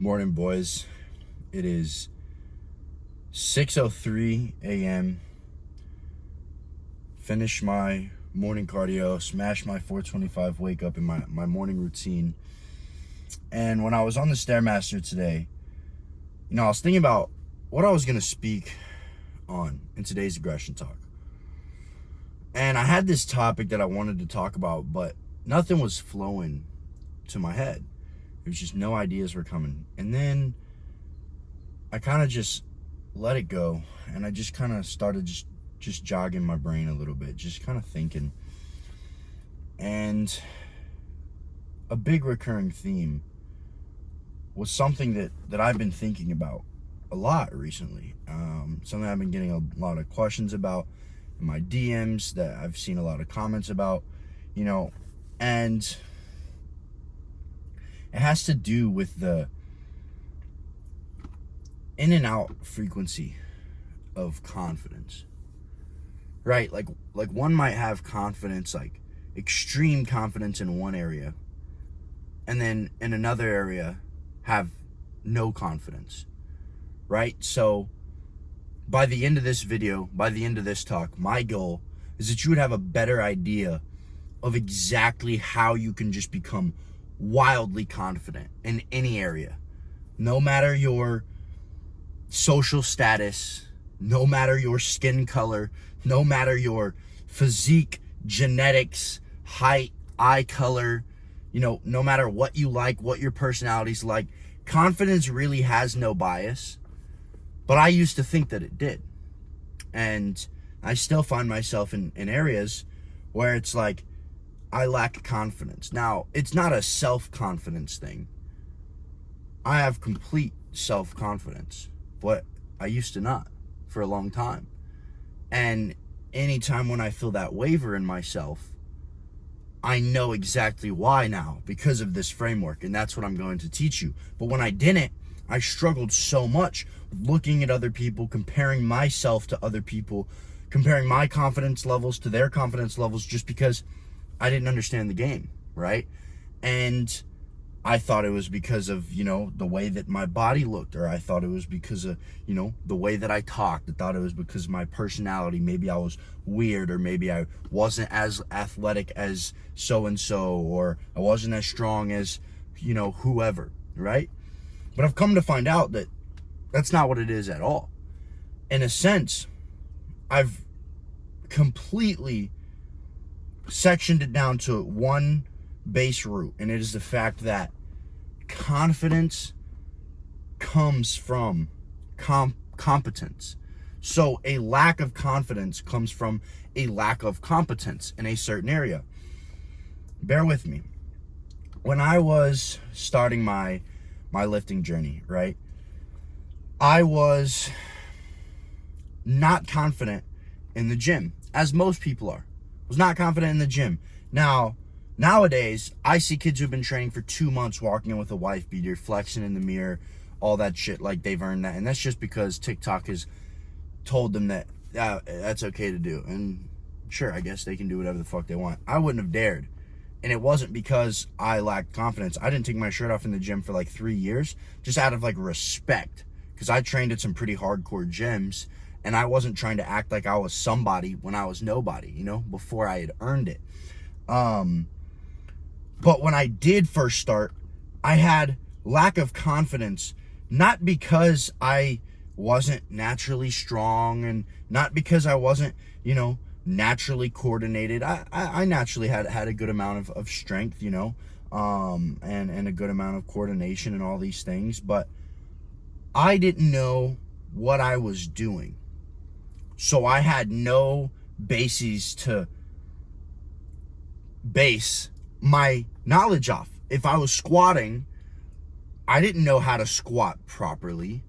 Morning, boys. It is 6:03 a.m. Finish my morning cardio, smash my 425 wake up in my morning routine. And when I was on the Stairmaster today, I was thinking about what I was going to speak on in today's aggression talk. And I had this topic that I wanted to talk about, but nothing was flowing to my head. It was just no ideas were coming. And then I kind of just let it go, and I just kind of started just jogging my brain a little bit, just kind of thinking. And a big recurring theme was something that I've been thinking about a lot recently. Something I've been getting a lot of questions about in my DMs, that I've seen a lot of comments about, and it has to do with the in and out frequency of confidence, right? Like one might have confidence, like extreme confidence in one area, and then in another area have no confidence, right? So by the end of this video, by the end of this talk, my goal is that you would have a better idea of exactly how you can just become wildly confident in any area, no matter your social status, no matter your skin color, no matter your physique, genetics, height, eye color, no matter what you like, what your personality's like. Confidence really has no bias, but I used to think that it did. And I still find myself in areas where it's like I lack confidence. Now, it's not a self-confidence thing. I have complete self-confidence, but I used to not for a long time. And anytime when I feel that waver in myself, I know exactly why now, because of this framework, and that's what I'm going to teach you. But when I didn't, I struggled so much looking at other people, comparing myself to other people, comparing my confidence levels to their confidence levels, just because I didn't understand the game, right? And I thought it was because of, the way that my body looked, or I thought it was because of, the way that I talked. I thought it was because of my personality. Maybe I was weird, or maybe I wasn't as athletic as so-and-so, or I wasn't as strong as, whoever, right? But I've come to find out that that's not what it is at all. In a sense, I've completely sectioned it down to one base root, and it is the fact that confidence comes from competence. So a lack of confidence comes from a lack of competence in a certain area. Bear with me. When I was starting my lifting journey, right, I was not confident in the gym, as most people are. Was not confident in the gym. Now, nowadays, I see kids who've been training for 2 months walking in with a wife beater, flexing in the mirror, all that shit, like they've earned that. And that's just because TikTok has told them that that's okay to do. And sure, I guess they can do whatever the fuck they want. I wouldn't have dared. And it wasn't because I lacked confidence. I didn't take my shirt off in the gym for like 3 years, just out of like respect. Because I trained at some pretty hardcore gyms, and I wasn't trying to act like I was somebody when I was nobody, before I had earned it. But when I did first start, I had lack of confidence, not because I wasn't naturally strong, and not because I wasn't, naturally coordinated. I naturally had a good amount of strength, and a good amount of coordination and all these things, but I didn't know what I was doing. So I had no bases to base my knowledge off. If I was squatting, I didn't know how to squat properly.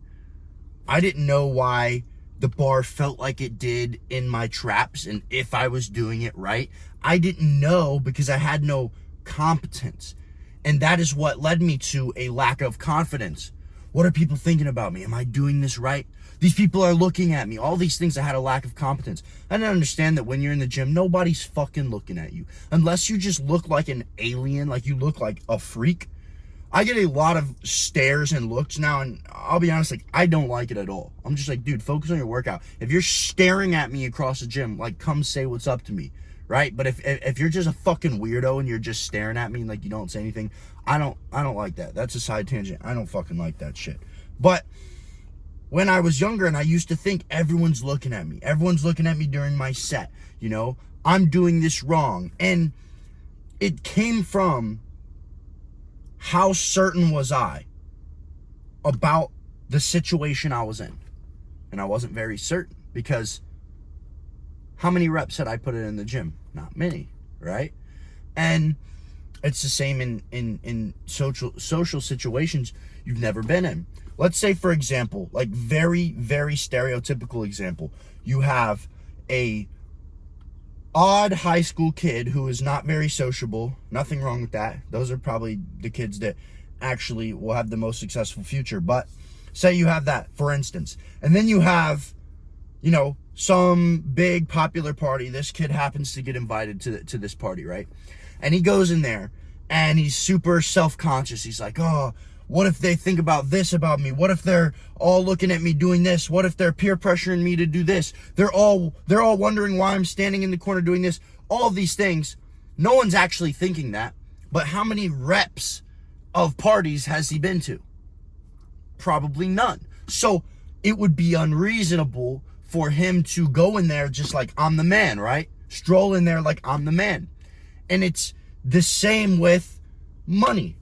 I didn't know why the bar felt like it did in my traps, and if I was doing it right. I didn't know because I had no competence. And that is what led me to a lack of confidence. What are people thinking about me? Am I doing this right? These people are looking at me. All these things, I had a lack of competence. I didn't understand that when you're in the gym, nobody's fucking looking at you. Unless you just look like an alien, like you look like a freak. I get a lot of stares and looks now, and I'll be honest, like, I don't like it at all. I'm just like, dude, focus on your workout. If you're staring at me across the gym, like, come say what's up to me, right? But if you're just a fucking weirdo and you're just staring at me and, like, you don't say anything, I don't like that. That's a side tangent. I don't fucking like that shit. But when I was younger and I used to think everyone's looking at me. Everyone's looking at me during my set, you know? I'm doing this wrong. And it came from how certain was I about the situation I was in. And I wasn't very certain because how many reps had I put in the gym? Not many, right? And it's the same in social situations you've never been in. Let's say, for example, like very, very stereotypical example, you have a odd high school kid who is not very sociable. Nothing wrong with that. Those are probably the kids that actually will have the most successful future. But say you have that, for instance. And then you have, you know, some big popular party. This kid happens to get invited to this party, right? And he goes in there and he's super self-conscious. He's like, oh, what if they think about this about me? What if they're all looking at me doing this? What if they're peer pressuring me to do this? They're all wondering why I'm standing in the corner doing this. All of these things. No one's actually thinking that. But how many reps of parties has he been to? Probably none. So it would be unreasonable for him to go in there just like, I'm the man, right? Stroll in there like, I'm the man. And it's the same with money.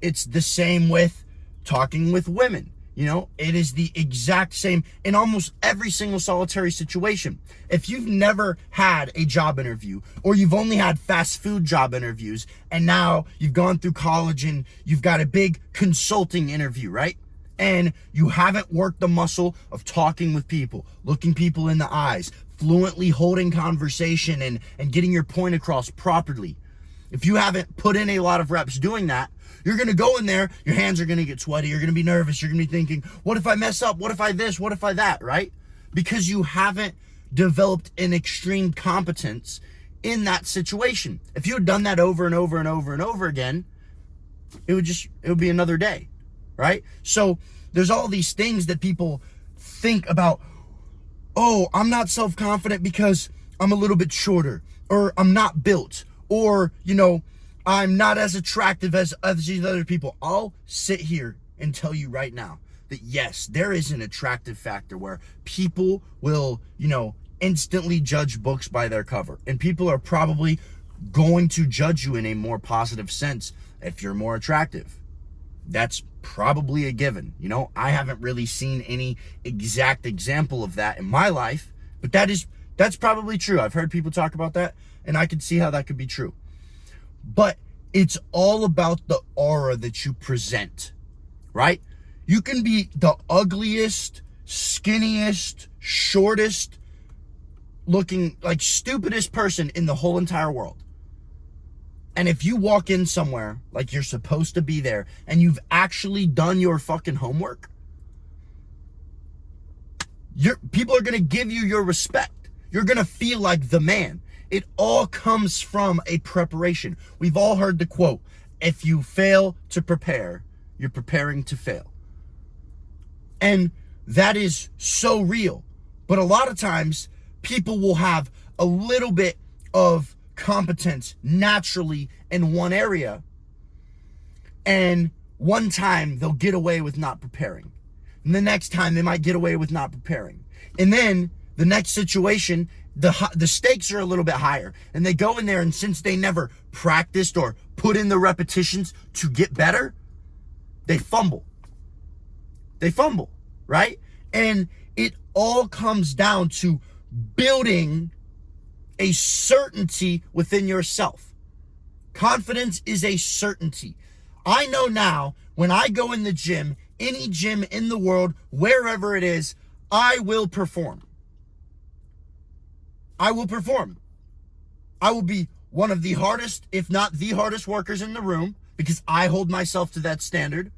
It's the same with talking with women. You know, it is the exact same in almost every single solitary situation. If you've never had a job interview, or you've only had fast food job interviews, and now you've gone through college and you've got a big consulting interview, right? And you haven't worked the muscle of talking with people, looking people in the eyes, fluently holding conversation and getting your point across properly. If you haven't put in a lot of reps doing that, you're going to go in there, your hands are going to get sweaty, you're going to be nervous, you're going to be thinking, what if I mess up? What if I this? What if I that, right? Because you haven't developed an extreme competence in that situation. If you had done that over and over and over and over again, it would be another day, right? So there's all these things that people think about, oh, I'm not self-confident because I'm a little bit shorter, or I'm not built, or, you know, I'm not as attractive as these other people. I'll sit here and tell you right now that yes, there is an attractive factor where people will, you know, instantly judge books by their cover. And people are probably going to judge you in a more positive sense if you're more attractive. That's probably a given. You know, I haven't really seen any exact example of that in my life, but that's probably true. I've heard people talk about that, and I could see how that could be true. But it's all about the aura that you present, right? You can be the ugliest, skinniest, shortest looking, like stupidest person in the whole entire world. And if you walk in somewhere like you're supposed to be there and you've actually done your fucking homework, people are going to give you your respect. You're going to feel like the man. It all comes from a preparation. We've all heard the quote, if you fail to prepare, you're preparing to fail. And that is so real. But a lot of times, people will have a little bit of competence naturally in one area, and one time they'll get away with not preparing. And the next time they might get away with not preparing. And then the next situation, the stakes are a little bit higher, and they go in there, and since they never practiced or put in the repetitions to get better, they fumble, right? And it all comes down to building a certainty within yourself. Confidence is a certainty. I know now when I go in the gym, any gym in the world, wherever it is, I will perform. I will perform. I will be one of the hardest, if not the hardest workers in the room, because I hold myself to that standard.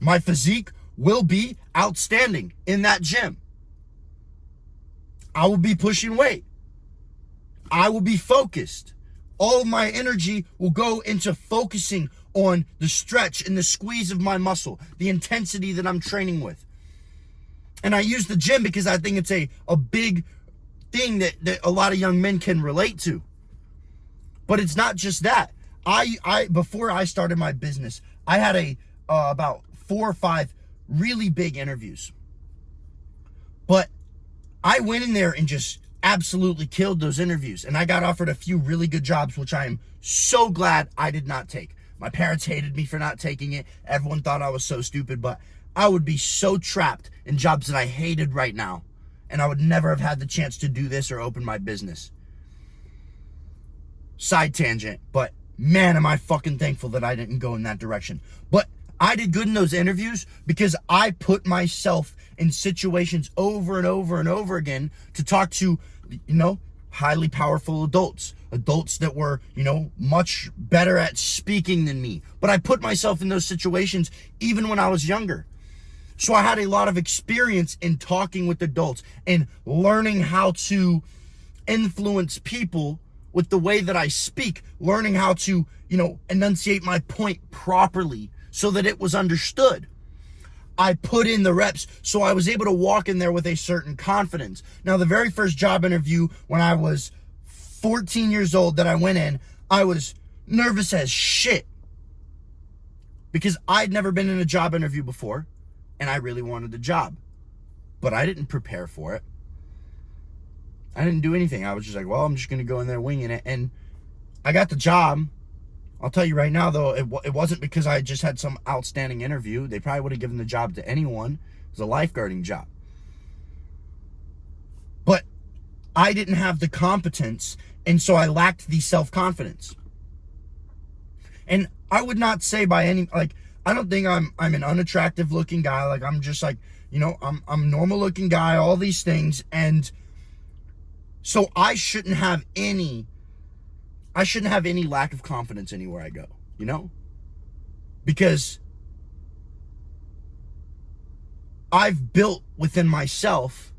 My physique will be outstanding in that gym. I will be pushing weight. I will be focused. All of my energy will go into focusing on the stretch and the squeeze of my muscle, the intensity that I'm training with. And I use the gym because I think it's a big thing that a lot of young men can relate to. But it's not just that. I before I started my business, I had about 4 or 5 really big interviews. But I went in there and just absolutely killed those interviews. And I got offered a few really good jobs, which I am so glad I did not take. My parents hated me for not taking it. Everyone thought I was so stupid, but I would be so trapped in jobs that I hated right now. And I would never have had the chance to do this or open my business. Side tangent, but man, am I fucking thankful that I didn't go in that direction. But I did good in those interviews because I put myself in situations over and over and over again to talk to, highly powerful adults that were, much better at speaking than me. But I put myself in those situations even when I was younger. So I had a lot of experience in talking with adults and learning how to influence people with the way that I speak, learning how to, enunciate my point properly so that it was understood. I put in the reps, so I was able to walk in there with a certain confidence. Now, the very first job interview when I was 14 years old that I went in, I was nervous as shit because I'd never been in a job interview before and I really wanted the job, but I didn't prepare for it. I didn't do anything. I was just like, well, I'm just going to go in there winging it. And I got the job. I'll tell you right now, though, it wasn't because I just had some outstanding interview. They probably would have given the job to anyone. It was a lifeguarding job. But I didn't have the competence, and so I lacked the self-confidence. And I would not say by any, I don't think I'm an unattractive looking guy. I'm just I'm a normal looking guy, all these things. And so I shouldn't have any lack of confidence anywhere I go, because I've built within myself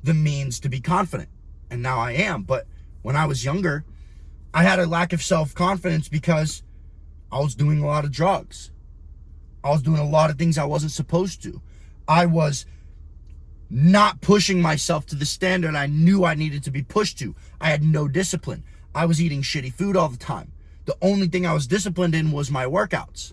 the means to be confident, and now I am. But when I was younger, I had a lack of self-confidence because I was doing a lot of drugs. I was doing a lot of things I wasn't supposed to. I was not pushing myself to the standard I knew I needed to be pushed to. I had no discipline. I was eating shitty food all the time. The only thing I was disciplined in was my workouts.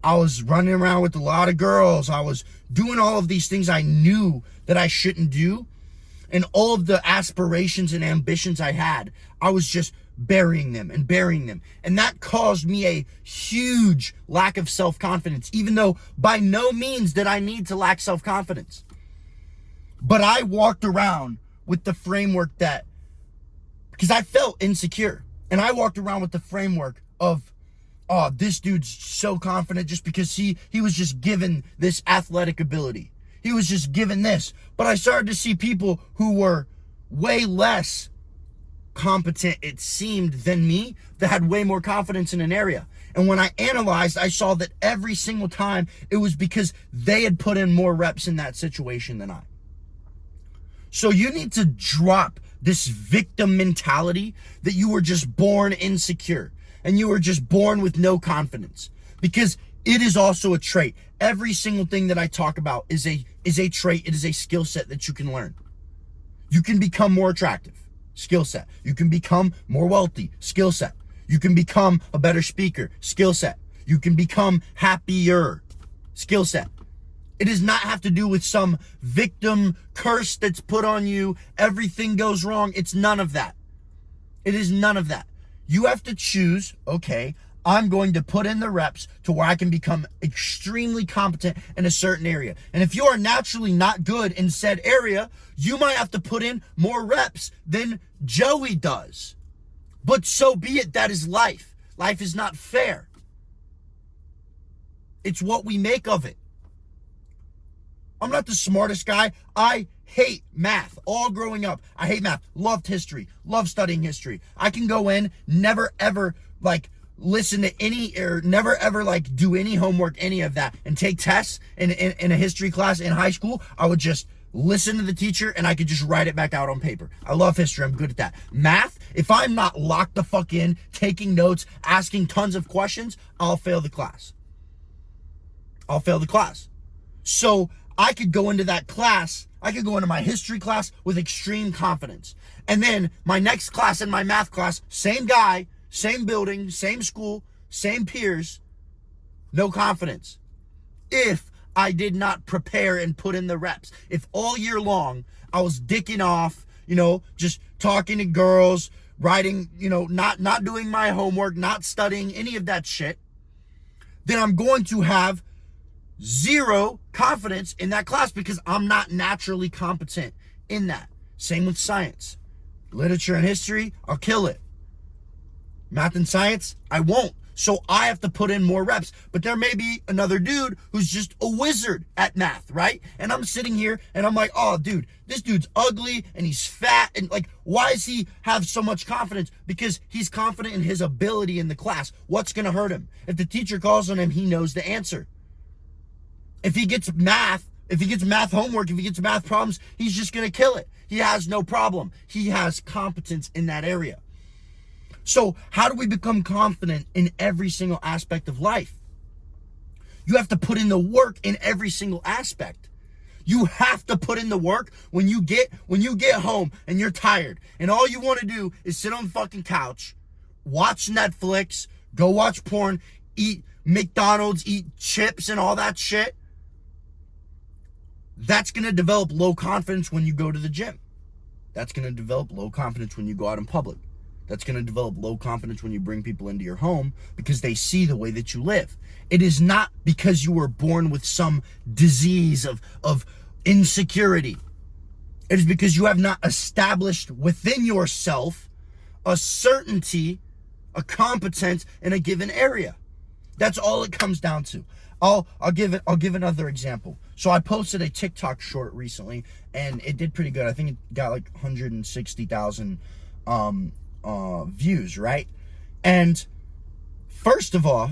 I was running around with a lot of girls. I was doing all of these things I knew that I shouldn't do. And all of the aspirations and ambitions I had, I was just burying them. And that caused me a huge lack of self-confidence, even though by no means did I need to lack self-confidence. But I walked around with the framework because I felt insecure. And I walked around with the framework of, oh, this dude's so confident just because he was just given this athletic ability. He was just given this. But I started to see people who were way less competent, it seemed, than me, that had way more confidence in an area. And when I analyzed, I saw that every single time it was because they had put in more reps in that situation than I. So you need to drop this victim mentality that you were just born insecure and you were just born with no confidence, because it is also a trait. Every single thing that I talk about is a trait. It is a skill set that you can learn. You can become more attractive, skill set. You can become more wealthy, skill set. You can become a better speaker, skill set. You can become happier, skill set. It does not have to do with some victim curse that's put on you. Everything goes wrong. It's none of that. It is none of that. You have to choose, okay, I'm going to put in the reps to where I can become extremely competent in a certain area. And if you are naturally not good in said area, you might have to put in more reps than Joey does. But so be it. That is life. Life is not fair. It's what we make of it. I'm not the smartest guy. I hate math. All growing up, I hate math. Loved history. Loved studying history. I can go in, never ever listen to any, or never ever do any homework, any of that, and take tests in a history class in high school. I would just listen to the teacher and I could just write it back out on paper. I love history. I'm good at that. Math, If I'm not locked the fuck in, taking notes, asking tons of questions, I'll fail the class. I'll fail the class. So I could go into that class, I could go into my history class with extreme confidence. And then my next class in my math class, same guy, same building, same school, same peers, no confidence. If I did not prepare and put in the reps, if all year long I was dicking off, just talking to girls, writing, not doing my homework, not studying, any of that shit, then I'm going to have zero confidence in that class because I'm not naturally competent in that. Same with science. Literature and history, I'll kill it. Math and science, I won't. So I have to put in more reps. But there may be another dude who's just a wizard at math, right? And I'm sitting here and I'm like, oh, dude, this dude's ugly and he's fat. And like, why does he have so much confidence? Because he's confident in his ability in the class. What's going to hurt him? If the teacher calls on him, he knows the answer. If he gets math homework, if he gets math problems, he's just going to kill it. He has no problem. He has competence in that area. So how do we become confident in every single aspect of life? You have to put in the work in every single aspect. You have to put in the work when you get home and you're tired and all you want to do is sit on the fucking couch, watch Netflix, go watch porn, eat McDonald's, eat chips and all that shit. That's going to develop low confidence when you go to the gym. That's going to develop low confidence when you go out in public. That's going to develop low confidence when you bring people into your home because they see the way that you live. It is not because you were born with some disease of insecurity. It is because you have not established within yourself a certainty, a competence in a given area. That's all it comes down to. I'll give another example. So I posted a TikTok short recently and it did pretty good. I think it got like 160,000 views, right? And first of all,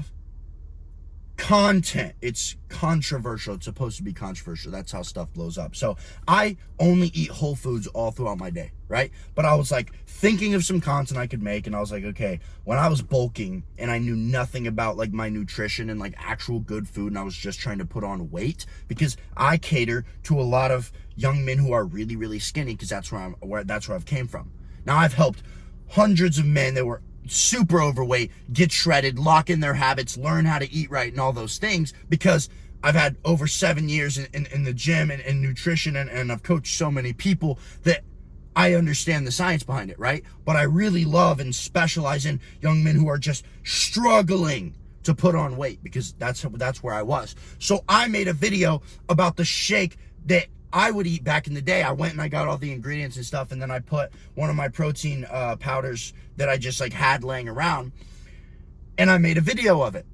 content, it's controversial. It's supposed to be controversial. That's how stuff blows up. So I only eat whole foods all throughout my day, right? But I was like thinking of some content I could make and I was like, okay, when I was bulking and I knew nothing about like my nutrition and like actual good food and I was just trying to put on weight because I cater to a lot of young men who are really, really skinny because that's where I've came from. Now I've helped hundreds of men that were super overweight get shredded, lock in their habits, learn how to eat right and all those things because I've had over 7 years in the gym and nutrition and I've coached so many people that I understand the science behind it, right? But I really love and specialize in young men who are just struggling to put on weight because that's where I was. So I made a video about the shake that I would eat back in the day. I went and I got all the ingredients and stuff, and then I put one of my protein powders that I just like had laying around, and I made a video of it.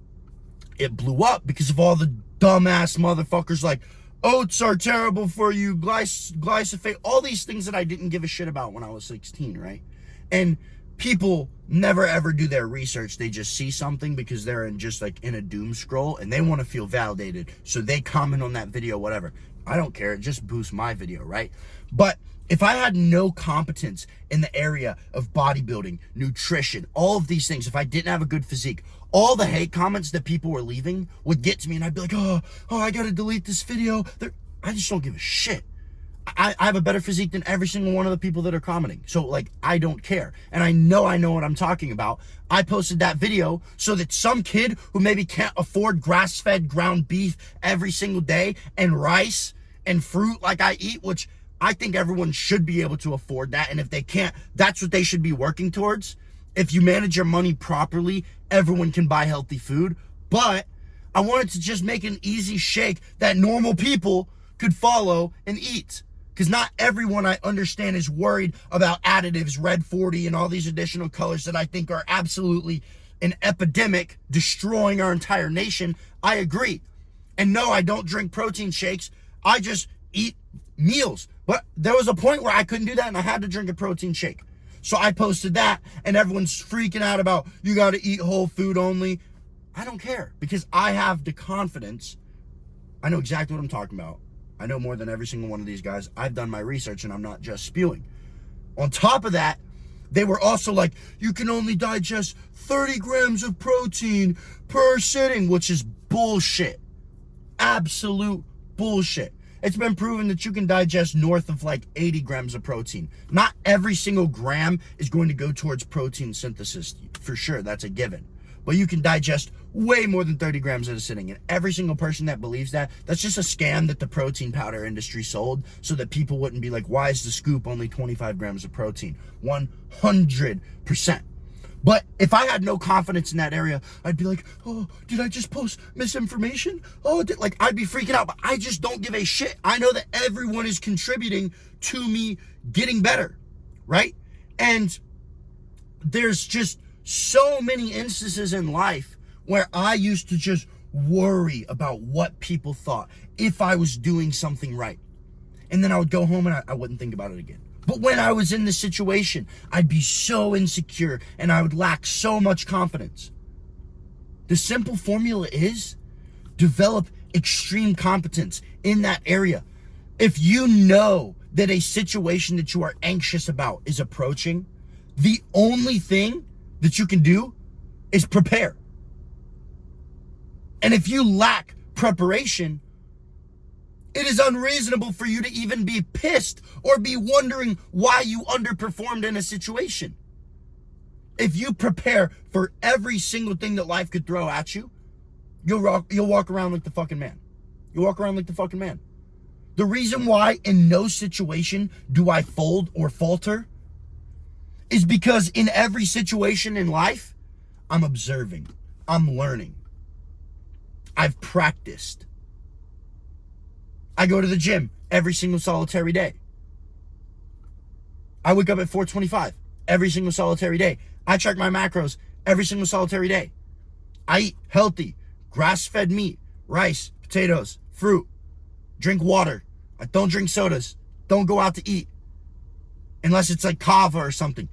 It blew up because of all the dumbass motherfuckers like, oats are terrible for you, glyphosate, all these things that I didn't give a shit about when I was 16, right? And people never ever do their research. They just see something because they're in a doom scroll and they want to feel validated. So they comment on that video, whatever. I don't care. It just boosts my video, right? But if I had no competence in the area of bodybuilding, nutrition, all of these things, if I didn't have a good physique, all the hate comments that people were leaving would get to me and I'd be like, oh, I got to delete this video. I just don't give a shit. I have a better physique than every single one of the people that are commenting. So like, I don't care. And I know what I'm talking about. I posted that video so that some kid who maybe can't afford grass-fed ground beef every single day and rice and fruit like I eat, which I think everyone should be able to afford that. And if they can't, that's what they should be working towards. If you manage your money properly, everyone can buy healthy food. But I wanted to just make an easy shake that normal people could follow and eat. Because not everyone I understand is worried about additives, Red 40, and all these additional colors that I think are absolutely an epidemic, destroying our entire nation. I agree. And no, I don't drink protein shakes. I just eat meals. But there was a point where I couldn't do that and I had to drink a protein shake. So I posted that and everyone's freaking out about, you got to eat whole food only. I don't care because I have the confidence. I know exactly what I'm talking about. I know more than every single one of these guys. I've done my research and I'm not just spewing. On top of that, They were also like, you can only digest 30 grams of protein per sitting, which is bullshit. Absolute bullshit. It's been proven that you can digest north of like 80 grams of protein. Not every single gram is going to go towards protein synthesis. For sure, that's a given. But you can digest way more than 30 grams at a sitting. And every single person that believes that, that's just a scam that the protein powder industry sold so that people wouldn't be like, why is the scoop only 25 grams of protein? 100%. But if I had no confidence in that area, I'd be like, oh, did I just post misinformation? Oh, I'd be freaking out. But I just don't give a shit. I know that everyone is contributing to me getting better, right? And there's just so many instances in life where I used to just worry about what people thought if I was doing something right. And then I would go home and I wouldn't think about it again. But when I was in this situation, I'd be so insecure and I would lack so much confidence. The simple formula is develop extreme competence in that area. If you know that a situation that you are anxious about is approaching, the only thing that you can do is prepare. And if you lack preparation, it is unreasonable for you to even be pissed or be wondering why you underperformed in a situation. If you prepare for every single thing that life could throw at you, you'll walk around like the fucking man. You'll walk around like the fucking man. The reason why in no situation do I fold or falter is because in every situation in life, I'm observing, I'm learning. I've practiced. I go to the gym every single solitary day. I wake up at 4:25 every single solitary day. I check my macros every single solitary day. I eat healthy, grass-fed meat, rice, potatoes, fruit, drink water. I don't drink sodas. Don't go out to eat unless it's like kava or something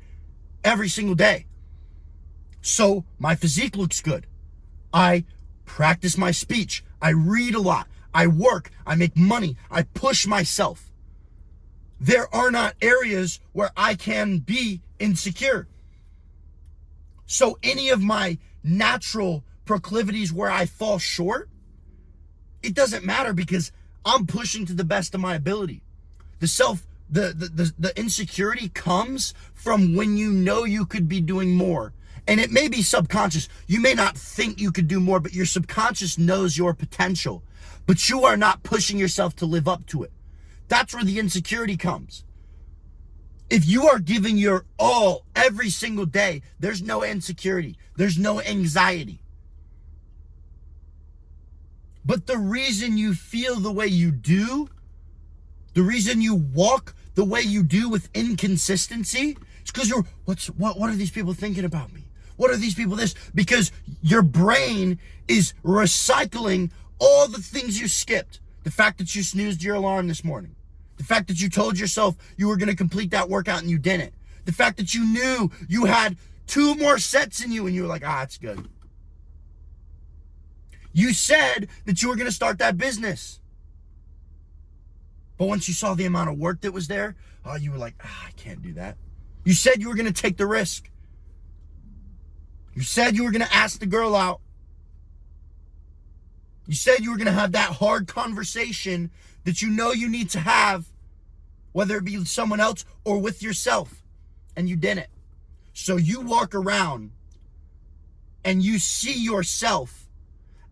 every single day. So my physique looks good. I practice my speech. I read a lot. I work. I make money. I push myself. There are not areas where I can be insecure. So any of my natural proclivities where I fall short, it doesn't matter because I'm pushing to the best of my ability. The insecurity comes from when you know you could be doing more. And it may be subconscious. You may not think you could do more, but your subconscious knows your potential. But you are not pushing yourself to live up to it. That's where the insecurity comes. If you are giving your all every single day, there's no insecurity. There's no anxiety. But the reason you feel the way you do, the reason you walk the way you do with inconsistency, is because what are these people thinking about me? What are these people this? Because your brain is recycling all the things you skipped. The fact that you snoozed your alarm this morning. The fact that you told yourself you were going to complete that workout and you didn't. The fact that you knew you had 2 more sets in you and you were like, it's good. You said that you were going to start that business. But once you saw the amount of work that was there, you were like, I can't do that. You said you were going to take the risk. You said you were going to ask the girl out. You said you were going to have that hard conversation that you know you need to have, whether it be with someone else or with yourself, and you didn't. So you walk around and you see yourself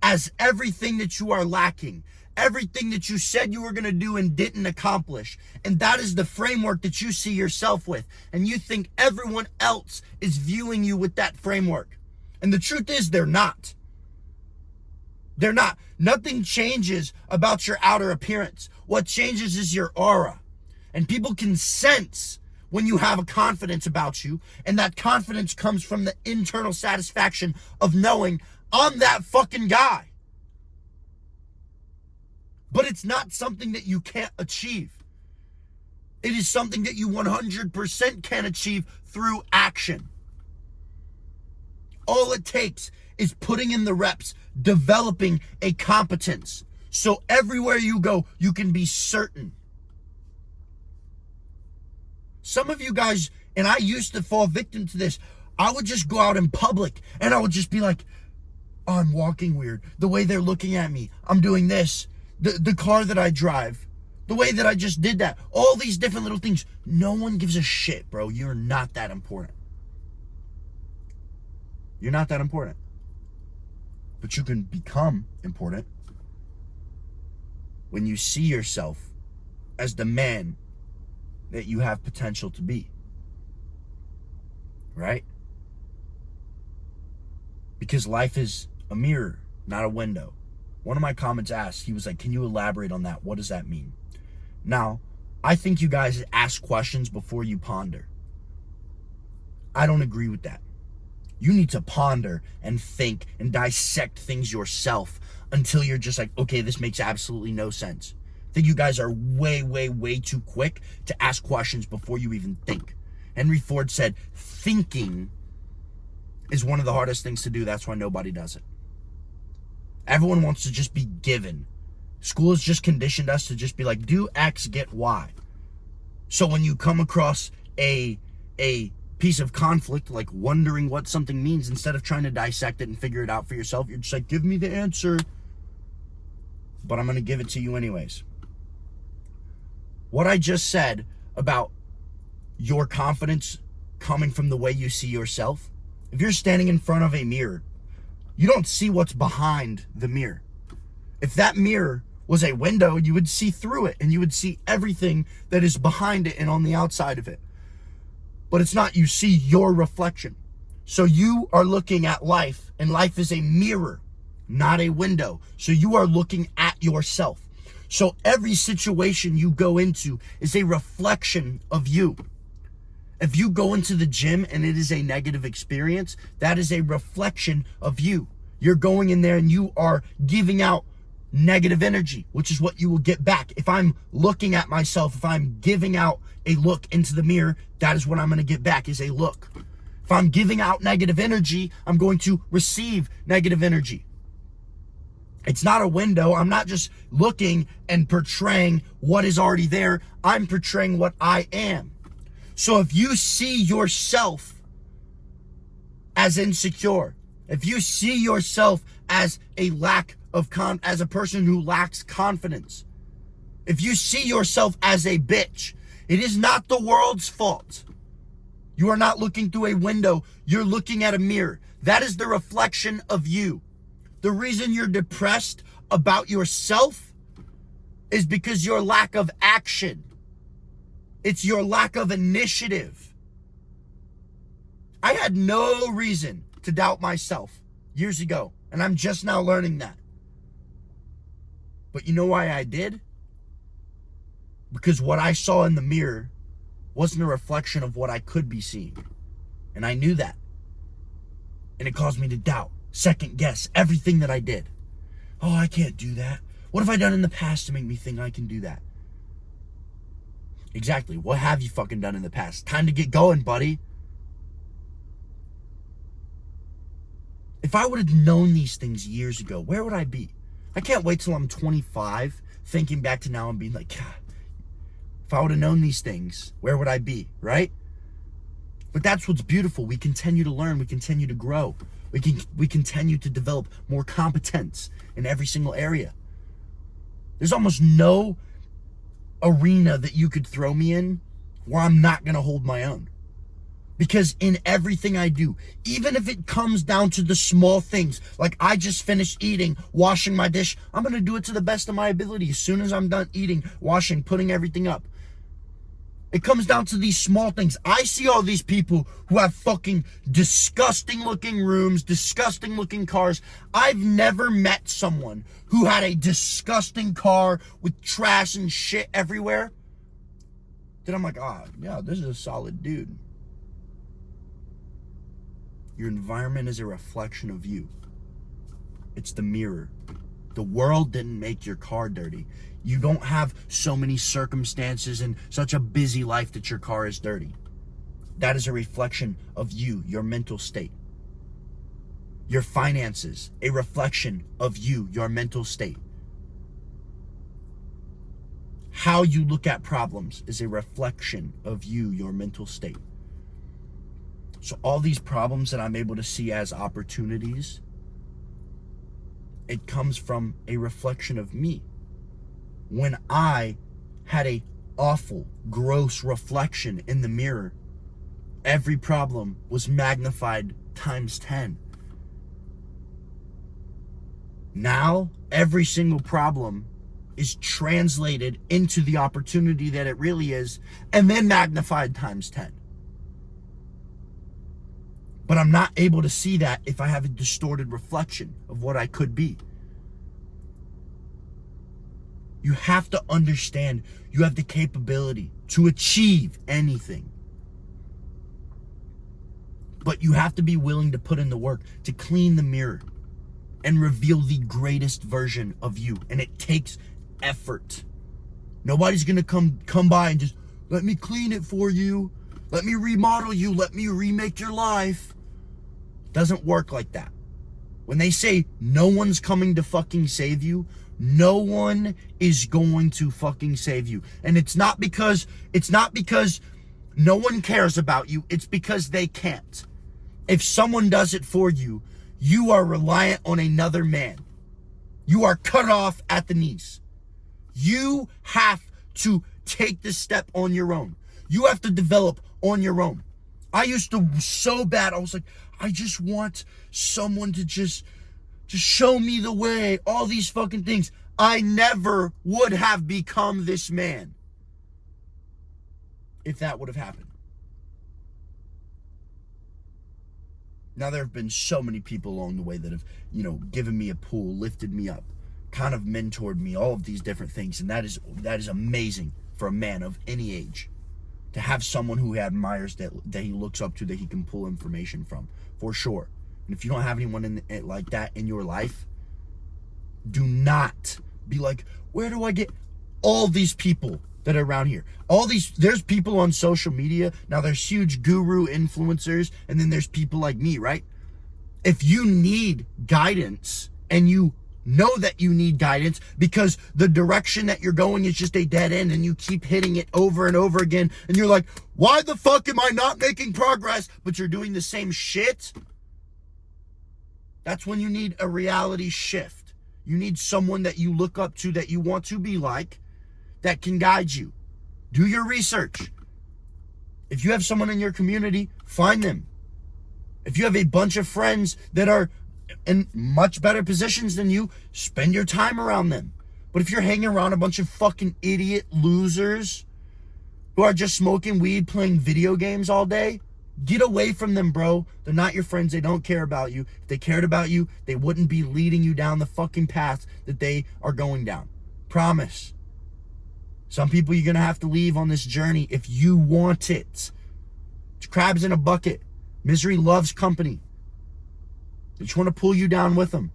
as everything that you are lacking, everything that you said you were going to do and didn't accomplish. And that is the framework that you see yourself with. And you think everyone else is viewing you with that framework. And the truth is they're not. They're not. Nothing changes about your outer appearance. What changes is your aura. And people can sense when you have a confidence about you. And that confidence comes from the internal satisfaction of knowing I'm that fucking guy. But it's not something that you can't achieve. It is something that you 100% can achieve through action. All it takes is putting in the reps, developing a competence. So everywhere you go, you can be certain. Some of you guys And I used to fall victim to this. I would just go out in public and I would just be like, oh, I'm walking weird. The way they're looking at me. I'm doing this. The car that I drive. The way that I just did that. All these different little things. No one gives a shit, bro. You're not that important. You're not that important. But you can become important when you see yourself as the man that you have potential to be. Right? Because life is a mirror, not a window. One of my comments asked, he was like, can you elaborate on that? What does that mean? Now, I think you guys ask questions before you ponder. I don't agree with that. You need to ponder and think and dissect things yourself until you're just like, okay, this makes absolutely no sense. I think you guys are way, way, way too quick to ask questions before you even think. Henry Ford said, thinking is one of the hardest things to do. That's why nobody does it. Everyone wants to just be given. School has just conditioned us to just be like, do X, get Y. So when you come across a piece of conflict, like wondering what something means, instead of trying to dissect it and figure it out for yourself, you're just like, give me the answer. But I'm going to give it to you anyways. What I just said about your confidence coming from the way you see yourself, if you're standing in front of a mirror, you don't see what's behind the mirror. If that mirror was a window, you would see through it and you would see everything that is behind it and on the outside of it. But it's not. You see your reflection. So you are looking at life, and life is a mirror, not a window. So you are looking at yourself. So every situation you go into is a reflection of you. If you go into the gym and it is a negative experience, that is a reflection of you. You're going in there and you are giving out negative energy, which is what you will get back. If I'm looking at myself, if I'm giving out a look into the mirror, that is what I'm going to get back, is a look. If I'm giving out negative energy, I'm going to receive negative energy. It's not a window. I'm not just looking and portraying what is already there. I'm portraying what I am. So if you see yourself as insecure, if you see yourself as a as a person who lacks confidence, if you see yourself as a bitch, it is not the world's fault. You are not looking through a window. You're looking at a mirror. That is the reflection of you. The reason you're depressed about yourself is because your lack of action. It's your lack of initiative. I had no reason to doubt myself years ago, and I'm just now learning that. But you know why I did? Because what I saw in the mirror wasn't a reflection of what I could be seeing. And I knew that. And it caused me to doubt, second guess everything that I did. Oh, I can't do that. What have I done in the past to make me think I can do that? Exactly. What have you fucking done in the past? Time to get going, buddy. If I would have known these things years ago, where would I be? I can't wait till I'm 25, thinking back to now and being like, God, if I would have known these things, where would I be, right? But that's what's beautiful. We continue to learn. We continue to grow. We continue to develop more competence in every single area. There's almost no arena that you could throw me in where I'm not going to hold my own. Because in everything I do, even if it comes down to the small things, like I just finished eating, washing my dish, I'm going to do it to the best of my ability. As soon as I'm done eating, washing, putting everything up. It comes down to these small things. I see all these people who have fucking disgusting looking rooms, disgusting looking cars. I've never met someone who had a disgusting car with trash and shit everywhere. Then I'm like, yeah, this is a solid dude. Your environment is a reflection of you. It's the mirror. The world didn't make your car dirty. You don't have so many circumstances and such a busy life that your car is dirty. That is a reflection of you, your mental state. Your finances, a reflection of you, your mental state. How you look at problems is a reflection of you, your mental state. So all these problems that I'm able to see as opportunities, it comes from a reflection of me. When I had a awful, gross reflection in the mirror, every problem was magnified times 10. Now, every single problem is translated into the opportunity that it really is, and then magnified times 10. But I'm not able to see that if I have a distorted reflection of what I could be. You have to understand you have the capability to achieve anything. But you have to be willing to put in the work to clean the mirror and reveal the greatest version of you. And it takes effort. Nobody's gonna come by and just, let me clean it for you. Let me remodel you. Let me remake your life. Doesn't work like that. When they say no one's coming to fucking save you, no one is going to fucking save you. And it's not because no one cares about you. It's because they can't. If someone does it for you, you are reliant on another man. You are cut off at the knees. You have to take this step on your own. You have to develop on your own. I used to so bad. I was like, I just want someone to just show me the way, all these fucking things. I never would have become this man if that would have happened. Now, there have been so many people along the way that have, given me a pull, lifted me up, kind of mentored me, all of these different things. And that is amazing for a man of any age to have someone who he admires, that he looks up to, that he can pull information from, for sure. And if you don't have anyone like that in your life, do not be like, where do I get all these people that are around here? There's people on social media. Now there's huge guru influencers, and then there's people like me, right? If you need guidance, and you know that you need guidance because the direction that you're going is just a dead end, and you keep hitting it over and over again, and you're like, why the fuck am I not making progress? But you're doing the same shit. That's when you need a reality shift. You need someone that you look up to, that you want to be like, that can guide you. Do your research. If you have someone in your community, find them. If you have a bunch of friends that are in much better positions than you, spend your time around them. But if you're hanging around a bunch of fucking idiot losers who are just smoking weed, playing video games all day, get away from them, bro. They're not your friends. They don't care about you. If they cared about you, they wouldn't be leading you down the fucking path that they are going down. Promise. Some people you're going to have to leave on this journey if you want it. It's crabs in a bucket. Misery loves company. They just want to pull you down with them.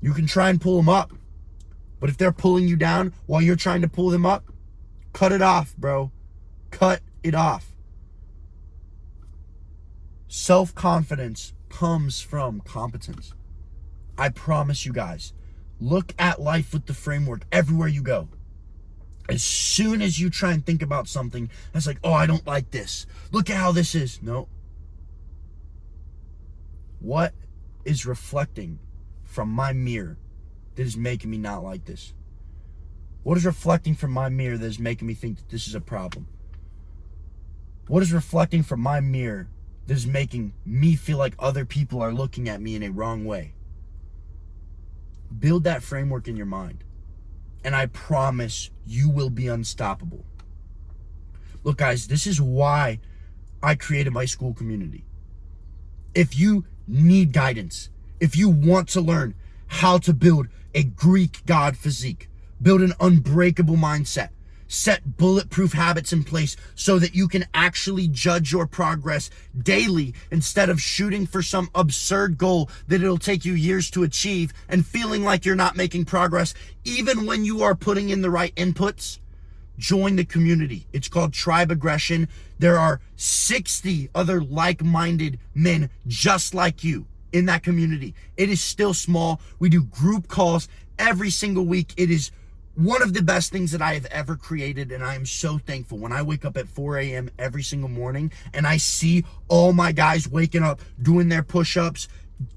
You can try and pull them up. But if they're pulling you down while you're trying to pull them up, cut it off, bro. Cut it off. Self-confidence comes from competence. I promise you guys. Look at life with the framework everywhere you go. As soon as you try and think about something that's like, oh, I don't like this. Look at how this is. No. What is reflecting from my mirror that is making me not like this? What is reflecting from my mirror that is making me think that this is a problem? What is reflecting from my mirror that is making me feel like other people are looking at me in a wrong way? Build that framework in your mind. And I promise you will be unstoppable. Look, guys, this is why I created my school community. If you need guidance, if you want to learn how to build a Greek god physique, build an unbreakable mindset, set bulletproof habits in place so that you can actually judge your progress daily instead of shooting for some absurd goal that it'll take you years to achieve and feeling like you're not making progress even when you are putting in the right inputs. Join the community. It's called Tribe Aggression. There are 60 other like-minded men just like you in that community. It is still small. We do group calls every single week. It is one of the best things that I have ever created, and I am so thankful when I wake up at 4 a.m. every single morning and I see all my guys waking up, doing their push-ups,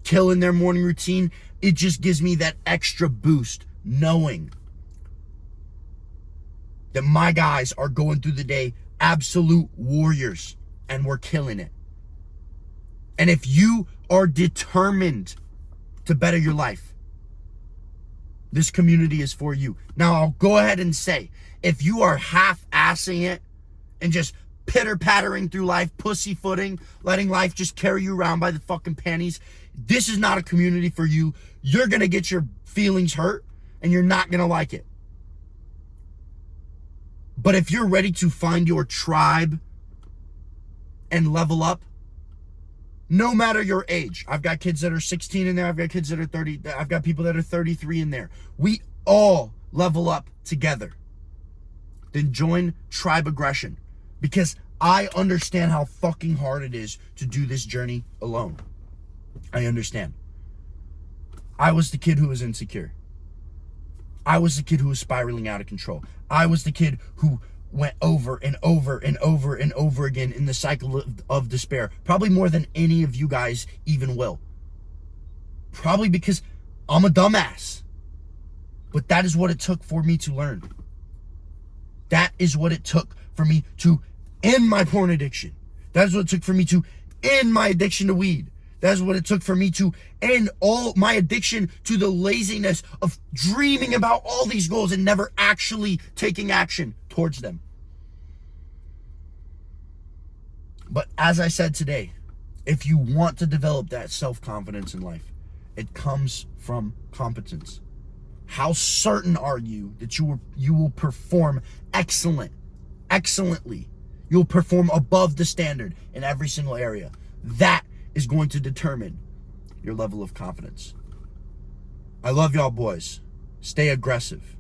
killing their morning routine. It just gives me that extra boost knowing that my guys are going through the day absolute warriors and we're killing it. And if you are determined to better your life, this community is for you. Now, I'll go ahead and say, if you are half-assing it and just pitter-pattering through life, pussyfooting, letting life just carry you around by the fucking panties, this is not a community for you. You're going to get your feelings hurt and you're not going to like it. But if you're ready to find your tribe and level up, no matter your age, I've got kids that are 16 in there, I've got kids that are 30, I've got people that are 33 in there. We all level up together. Then join Tribe Aggression, because I understand how fucking hard it is to do this journey alone. I understand. I was the kid who was insecure. I was the kid who was spiraling out of control. I was the kid who went over and over and over and over again in the cycle of despair. Probably more than any of you guys even will. Probably because I'm a dumbass. But that is what it took for me to learn. That is what it took for me to end my porn addiction. That is what it took for me to end my addiction to weed. That's what it took for me to end all my addiction to the laziness of dreaming about all these goals and never actually taking action towards them. But as I said today, if you want to develop that self-confidence in life, it comes from competence. How certain are you that you will perform excellently? You'll perform above the standard in every single area. That is going to determine your level of confidence. I love y'all boys. Stay aggressive.